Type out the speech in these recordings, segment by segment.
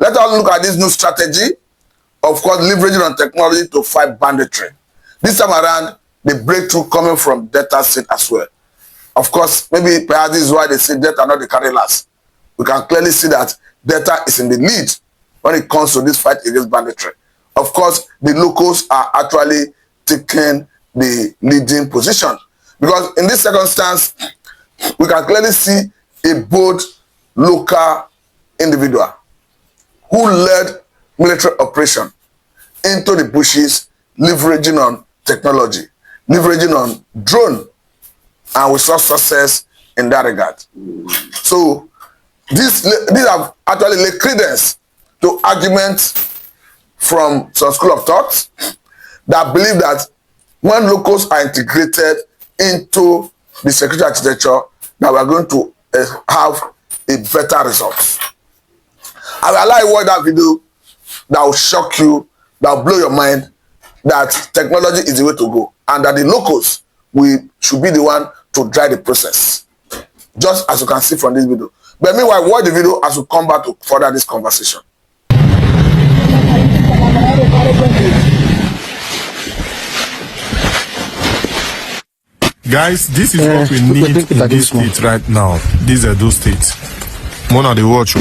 Let us look at this new strategy, of course, leveraging on technology to fight banditry. This time around, the breakthrough coming from Delta State as well. Of course, maybe perhaps this is why they say Delta not the carry last. We can clearly see that Delta is in the lead when it comes to this fight against banditry. Of course, the locals are actually taking the leading position. Because in this circumstance, we can clearly see a bold local individual who led military operation into the bushes, leveraging on technology, leveraging on drone, and we saw success in that regard. So these have actually laid credence to arguments from some school of thought that believe that when locals are integrated into the security architecture, that we are going to have a better result. I will allow you to watch that video that will shock you, that will blow your mind, that technology is the way to go, and that the locals should be the one to drive the process, just as you can see from this video. But meanwhile, watch the video as we come back to further this conversation. Guys, this is what we need in this state right now. This is those states. One of the watch.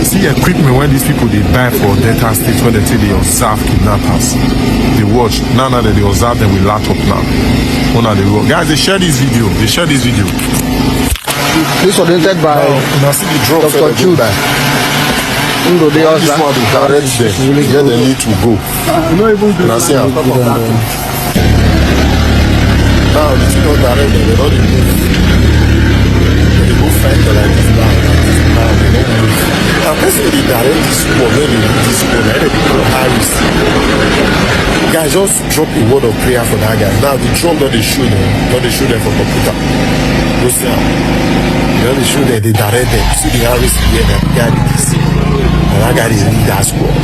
See equipment when these people they buy for Delta State when they say they observe kidnappers. They watch. Now that they observe them with laptop now. One of the watch. Guys, they share this video. They share this video. This was edited by Dr. Jude. They also direct them where they need to go. Now see how now it's not direct them, they don't move. They go fight like this now. They don't move. Now person they direct this war, when they do this war, let the people high risk. Guys, just drop a word of prayer for that guy. Now the drum that they show them for computer. Go see how. They show them, they direct them. See the high risk here, that guy they see. And that guy is lead that squad.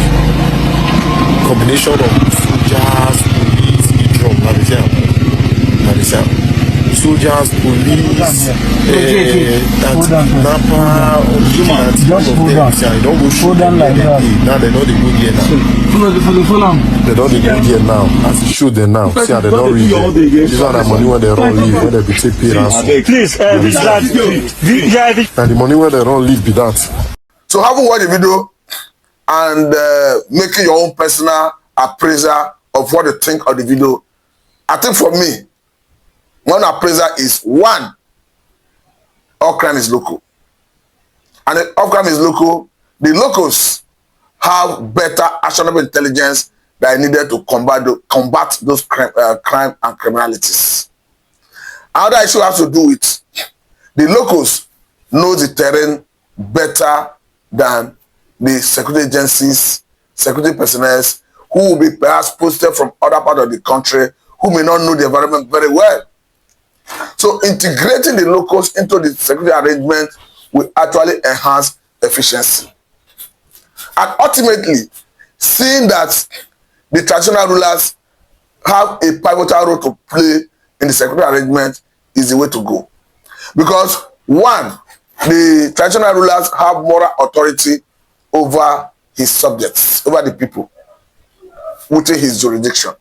Combination of soldiers, police, the drum, now they say. Soldiers, police, Napa, don't go shoot them like that. Now they know the good year now. They know the good year now. As you shoot them now, see how they don't read them. These are the money when they run leave, when they be take pay ransom. Please, and the money when they run leave be that. So having watched the video and making your own personal appraisal of what you think of the video, I think for me, one appraiser is one, all crime is local. And if all crime is local, the locals have better actionable intelligence that is needed to combat those crime and criminalities. Another issue has to do with the locals know the terrain better than the security agencies, security personnel who will be perhaps posted from other parts of the country who may not know the environment very well. So integrating the locals into the security arrangement will actually enhance efficiency. And ultimately, seeing that the traditional rulers have a pivotal role to play in the security arrangement is the way to go. Because one, the traditional rulers have moral authority over his subjects, over the people within his jurisdiction.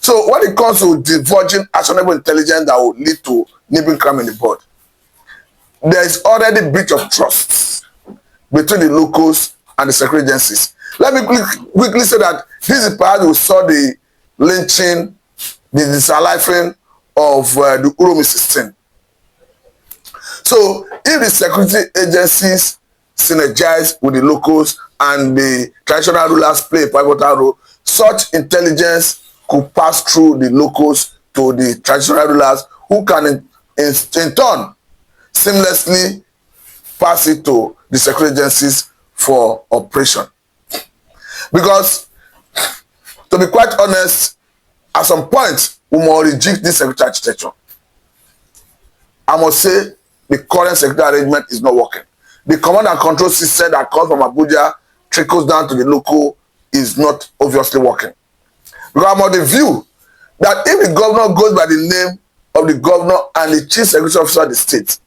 So when it comes to diverging actionable intelligence that will lead to nipping crime in the bud, there is already breach of trust between the locals and the security agencies. Let me quickly say that this is perhaps we saw the lynching, the disalifing of the Uromi 16. So if the security agencies synergize with the locals and the traditional rulers play a pivotal role, such intelligence could pass through the locals to the traditional rulers who can in turn seamlessly pass it to the security agencies for operation. Because to be quite honest, at some point we must reject this security architecture. I must say the current security arrangement is not working. The command and control system that comes from Abuja trickles down to the local is not obviously working. Because I'm of the view that if the governor goes by the name of the governor and the chief security officer of the state,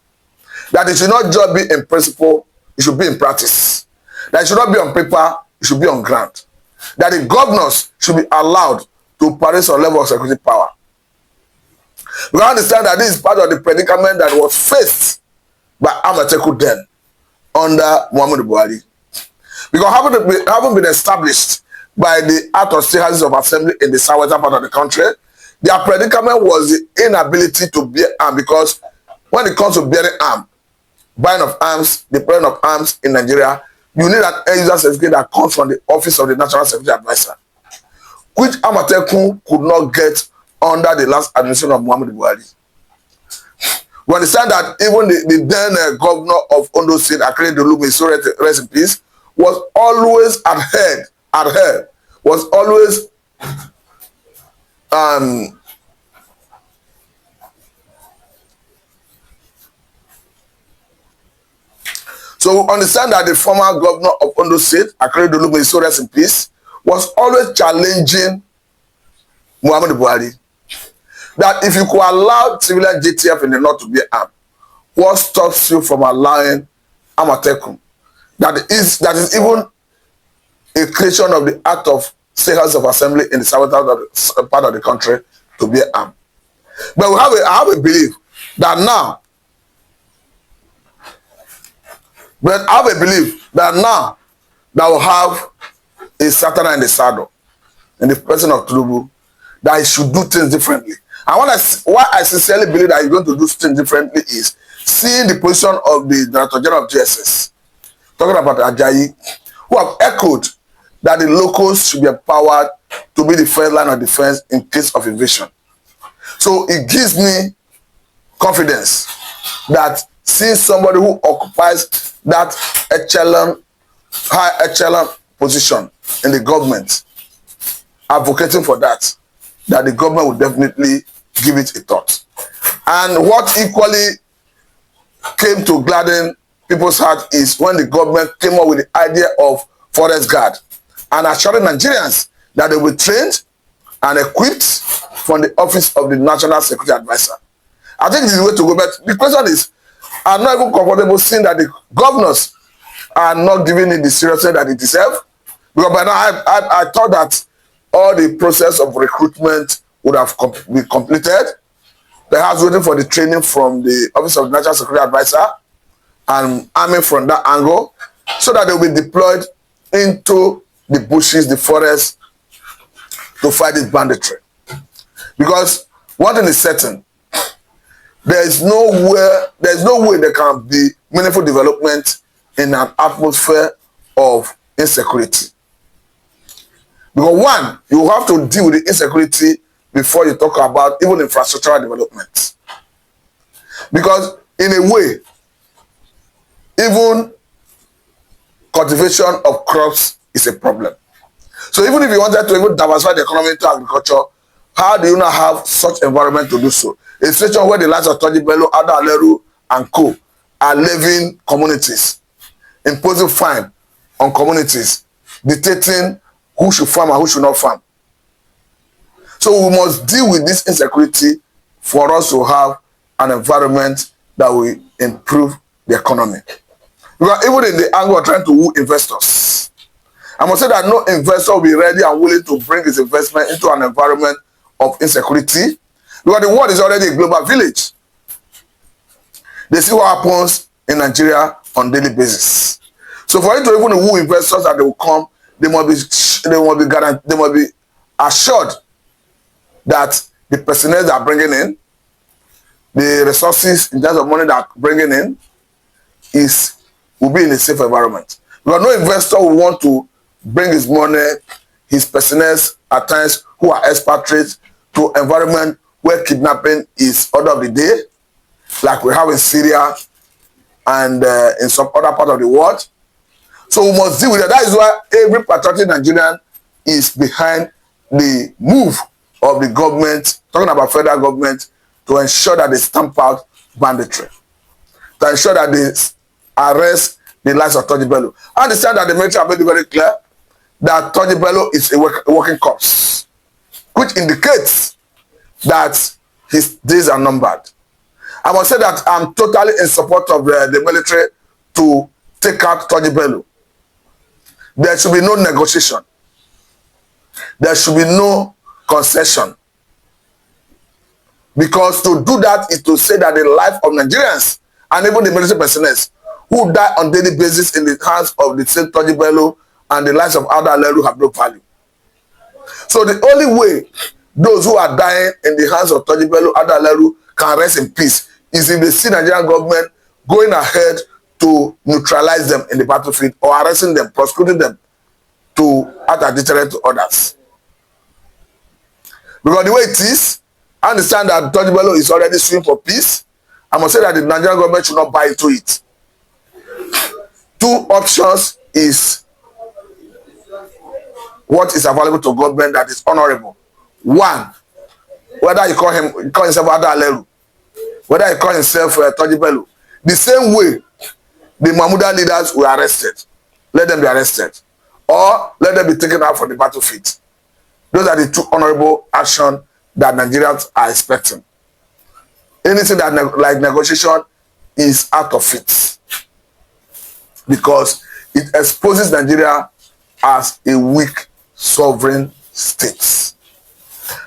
that it should not just be in principle, it should be in practice. That it should not be on paper, it should be on ground. That the governors should be allowed to parade some level of security power. We understand that this is part of the predicament that was faced by Amateku then under Muhammadu Buhari. Because having been established by the Act of State Houses of Assembly in the southern part of the country, their predicament was the inability to bear arms, because when it comes to bearing arms, buying of arms, deploying of arms in Nigeria, you need an end-user certificate that comes from the Office of the National Security Advisor, which Amateku could not get under the last administration of Muhammadu Buhari. We understand that even the then governor of Ondo State, Akere Dolume, so rest in peace, was always was always so we understand that the former governor of Ondo State, Akere Dolume, so rest in peace, was always challenging Muhammadu Buhari that if you could allow civilian JTF in the north to be armed, what stops you from allowing Amateku? That is even a creation of the Act of State House of Assembly in the southern part of the country to be armed. But I have a belief that now, that we'll have a Satan in the saddle, in the person of Tinubu, that he should do things differently. And why I sincerely believe that he's going to do things differently is seeing the position of the Director General of GSS, talking about Ajayi, who have echoed that the locals should be empowered to be the first line of defense in case of invasion. So it gives me confidence that seeing somebody who occupies that high echelon position in the government, advocating for that the government will definitely give it a thought. And what equally came to gladden people's heart is when the government came up with the idea of forest guard and assuring Nigerians that they will be trained and equipped from the office of the National Security Advisor. I think this is the way to go, but the question is, I'm not even comfortable seeing that the governors are not giving it the seriousness that it deserves. Because by now I thought that all the process of recruitment would have been completed. Perhaps waiting for the training from the Office of the National Security Advisor and arming from that angle, so that they will be deployed into the bushes, the forest, to fight this banditry. Because one thing is certain, there is no way there can be meaningful development in an atmosphere of insecurity. Because one, you have to deal with the insecurity before you talk about even infrastructural development. Because in a way, even cultivation of crops is a problem. So even if you wanted to even diversify the economy into agriculture, how do you not have such environment to do so? A situation where the likes of Toji Bello, Ada Aleru, and co are levying communities, imposing fine on communities, dictating who should farm and who should not farm. So we must deal with this insecurity for us to have an environment that will improve the economy. Because even in the angle of trying to woo investors, I must say that no investor will be ready and willing to bring his investment into an environment of insecurity, because the world is already a global village. They see what happens in Nigeria on a daily basis. So for it to even woo investors that they will come, they must be assured that the personnel they are bringing in, the resources in terms of money they are bringing in, will be in a safe environment. Because no investor will want to bring his money, his personnel at times who are expatriates, to environment where kidnapping is order of the day, like we have in Syria and in some other part of the world. So we must deal with it. That is why every patriotic Nigerian is behind the move of the government, talking about federal government, to ensure that they stamp out banditry, to ensure that they arrest the likes of Toji Bello. I understand that the military have made it very clear that Toji Bello is a working corpse, which indicates that his days are numbered. I must say that I'm totally in support of the military to take out Tony Bello. There should be no negotiation. There should be no concession. Because to do that is to say that the life of Nigerians and even the military personnel who die on daily basis in the hands of the same Tony Bello and the lives of other Aleru have no value. So the only way those who are dying in the hands of Tony Bello, other Aleru can rest in peace is if they see Nigerian government going ahead to neutralize them in the battlefield or arresting them, prosecuting them to act as deterrent to others. Because the way it is, I understand that Tony Bello is already suing for peace. I must say that the Nigerian government should not buy into it. Two options is what is available to government that is honorable. One, whether you call himself Ada Aleru, whether he call himself Tony Bello, the same way the Mahmuda leaders were arrested, let them be arrested, or let them be taken out from the battlefield. Those are the two honorable actions that Nigerians are expecting. Anything that like negotiation is out of it, because it exposes Nigeria as a weak sovereign state.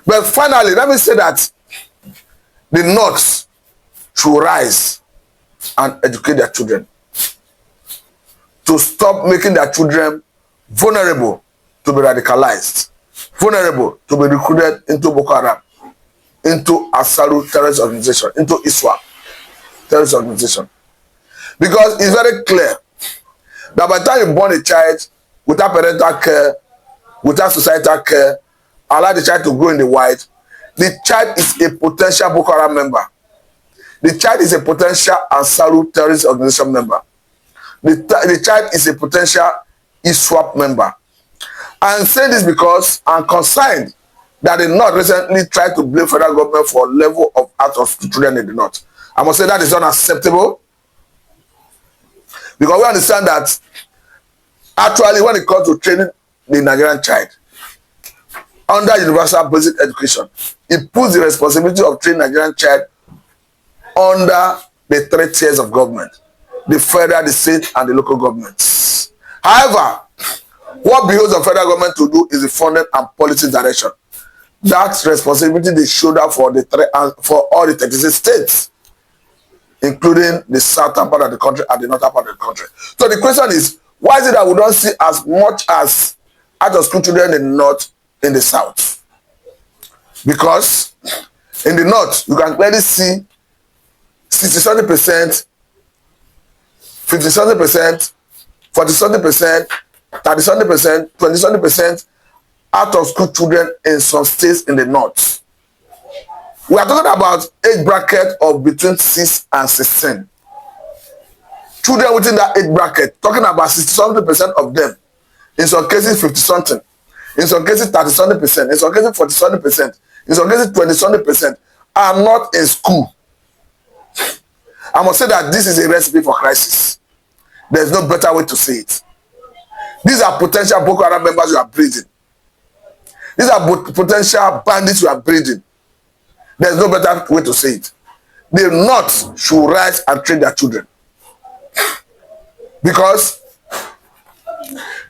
But finally, let me say that the North should rise and educate their children to stop making their children vulnerable to be radicalized, vulnerable to be recruited into Boko Haram, into Asaru terrorist organization, into ISWAP terrorist organization. Because it's very clear that by the time you born a child without parental care, without societal care, allow the child to grow in the wild, the child is a potential Boko Haram member. The child is a potential Asaru terrorist organization member. The child is a potential ISWAP member. I'm saying this because I'm concerned that the North recently tried to blame federal government for level of acts of children in the North. I must say that is unacceptable, because we understand that actually when it comes to training the Nigerian child under universal basic education, it puts the responsibility of training Nigerian child under the 3 tiers of government: the federal, the state, and the local governments. However, what behoves the federal government to do is the funding and policy direction. That responsibility they shoulder for for all the 36 states, including the southern part of the country and the northern part of the country. So the question is, why is it that we don't see as much as out of school children in the north in the south? Because in the north, you can clearly see 60-70%, 50-70%, 40-70%, 30-70%, 20-70% out of school children in some states in the north. We are talking about age bracket of between 6 and 16. Children within that age bracket, talking about 60-something% of them, in some cases 50-something, in some cases 30-something%, in some cases 40-something%, in some cases 20-something%, are not in school. I must say that this is a recipe for crisis. There's no better way to say it. These are potential Boko Haram members you are breeding. These are potential bandits you are breeding. There's no better way to say it. The North should rise and train their children. Because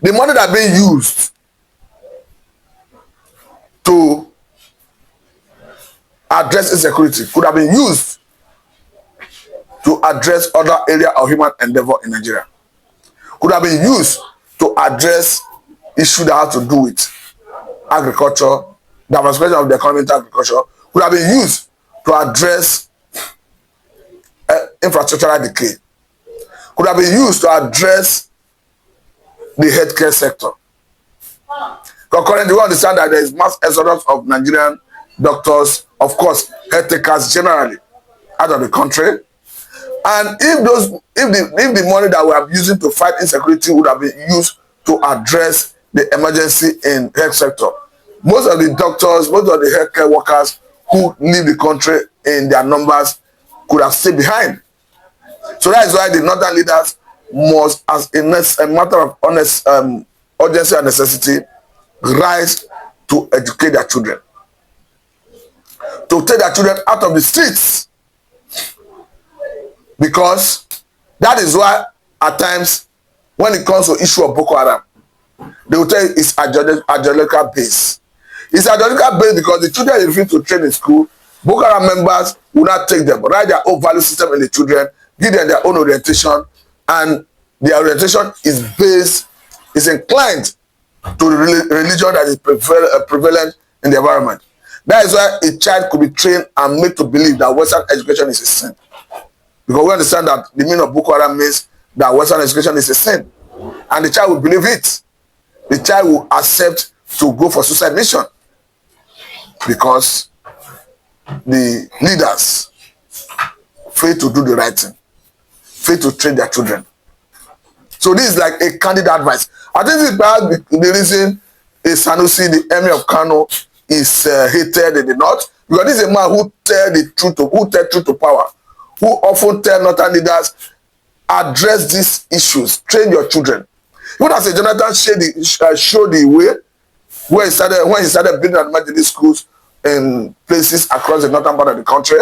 the money that being used to address insecurity could have been used to address other areas of human endeavor in Nigeria. Could have been used to address issues that have to do with agriculture, diversification of the economy into agriculture. Could have been used to address infrastructural decay. Could have been used to address the healthcare sector. Because currently we understand that there is mass exodus of Nigerian doctors, of course, health takers generally, out of the country. And if the money that we are using to fight insecurity would have been used to address the emergency in health sector, most of the doctors, most of the healthcare workers who leave the country in their numbers could have stayed behind. So that is why the northern leaders must, as a matter of honest urgency and necessity, rise to educate their children, to take their children out of the streets. Because that is why at times when it comes to issue of Boko Haram, they will tell you it's ideological base. It's ideological base because the children they refuse to train in school. Boko Haram members will not take them, write their own value system in the children, give them their own orientation, and their orientation is inclined to the religion that is prevalent in the environment. That is why a child could be trained and made to believe that Western education is a sin. Because we understand that the meaning of Boko Haram means that Western education is a sin. And the child will believe it. The child will accept to go for suicide mission. Because the leaders fail to do the right thing. Fail to train their children. So this is like a candid advice. I think this is perhaps the reason Sanusi, the emir of Kano, is hated in the north. Because this is a man who tell truth to power. Who often tell northern leaders, address these issues, train your children. Even as a Jonathan showed the way when he started building emergency schools in places across the northern part of the country.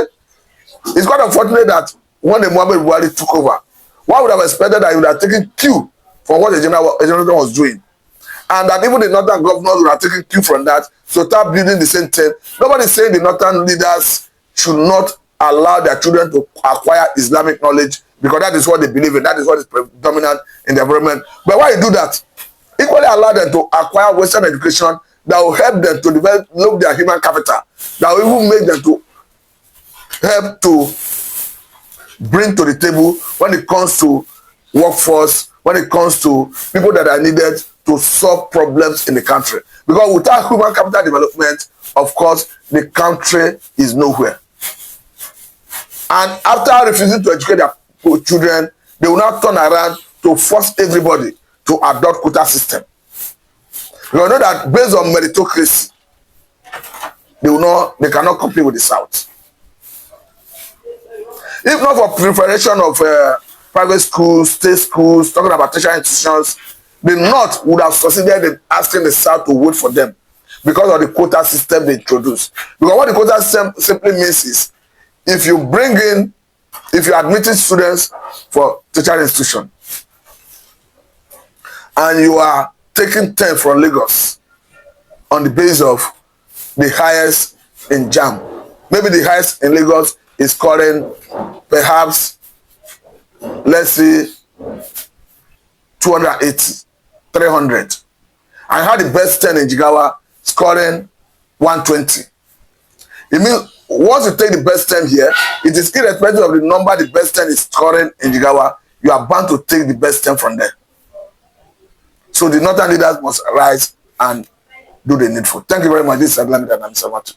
It's quite unfortunate that when the Muhammad Buhari took over, one would have expected that he would have taken cue from what the Jonathan was doing. And that even the northern governors would have taken cue from that to start building the same thing. Nobody is saying the northern leaders should not allow their children to acquire Islamic knowledge because that is what they believe in. That is what is predominant in the environment. But why you do that? Equally allow them to acquire Western education that will help them to develop their human capital. That will even make them to help to bring to the table when it comes to workforce, when it comes to people that are needed to solve problems in the country. Because without human capital development, of course, the country is nowhere. And after refusing to educate their children, they will now turn around to force everybody to adopt quota system. You know that based on meritocracy, they cannot compete with the South. If not for proliferation of private schools, state schools, talking about tertiary institutions, the North would have succeeded in asking the South to vote for them because of the quota system they introduced. Because what the quota system simply means is, if you are admitting students for tertiary institution, and you are taking 10 from Lagos on the basis of the highest in JAM, maybe the highest in Lagos is scoring perhaps, let's say, 280, 300. I had the best 10 in Jigawa scoring 120. It means once you take the best 10 here, it is irrespective of the number the best 10 is scoring in Jigawa, you are bound to take the best 10 from there. So the northern leaders must rise and do the needful. Thank you very much. This is Atlanta and I'm so much.